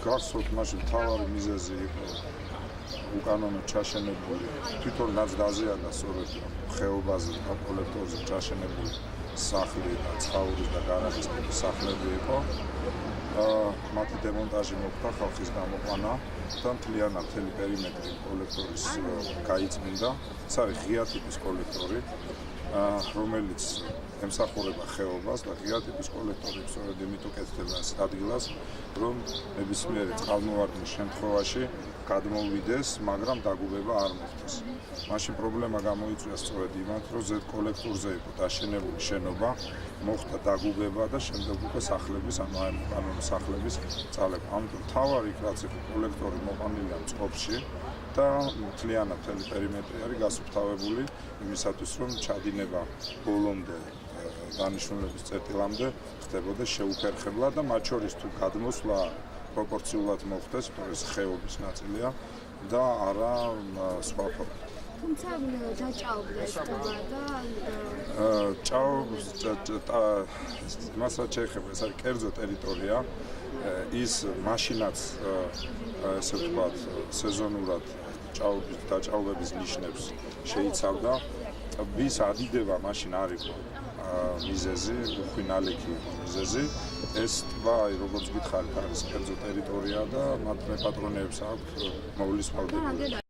გახსოვთ მაშინ მთავარი მიზეზი იყო უკანონო ჩაშენებული თვითონ რაც დაზიანდა სწორედ ხეობაზე და კოლექტორზე ჩაშენებული სახლი და ცხოვრის და გარაჟის ტიპის სახლები იყო. მათი დემონტაჟი მოხდა ხალხის გამოყვანა და მთლიანად მთელი პერიმეტრი კოლექტორის გაიწმინდა. ეს არის ღია ტიპის კოლექტორი, რომელიც ემსახურება ხეობას და ღია ტიპის კოლექტორი სწორედ იმით უკეთდება ეს ადგილას, რომ ნებისმიერი წყალმოვარდნის შემთხვევაში გადმოვიდეს, მაგრამ დაგუბება არ მოხდეს. მაშინ პრობლემა გამოიწვია სწორედ იმათ, რომ ზედ კოლექტორზე იყო დაშენებული შენობა, მოხდა დაგუბება და შემდეგ უკვე სახლების, ანუ აი უკანონო სახლების წალება. ამიტომ მთავარი იქ რაც იყო კოლექტორი მოყვანილია წყობაში და მთლიანად მთელი პერიმეტრი არის გასუფთავებული იმისათვის, რომ ჩადინება ბოლომდე დანიშნულების წერტილამდე ხდებოდა შეუფერხებლად და მათ შორის თუ გადმოსვლა პროპორციულად მოხდეს, ეს ხეობის ნაწილია და არა სხვა ფორმით. თუმცა დაჭაობდა ხდება და მასაც შეეხება, ეს არის კერძო ტერიტორია, ის მაშინაც ესე ვთქვათ სეზონურად დაჭაობების ნიშნებს შეიცავდა. ვის ადიდება მაშინ არ იყო მიზეზი, უხვი ნალექი იყო მიზეზი. ეს ტბა, როგორც გითხარით, არის კერძო ტერიტორია და მათ მეპატრონეებს აქვთ მოვლის ფალდები.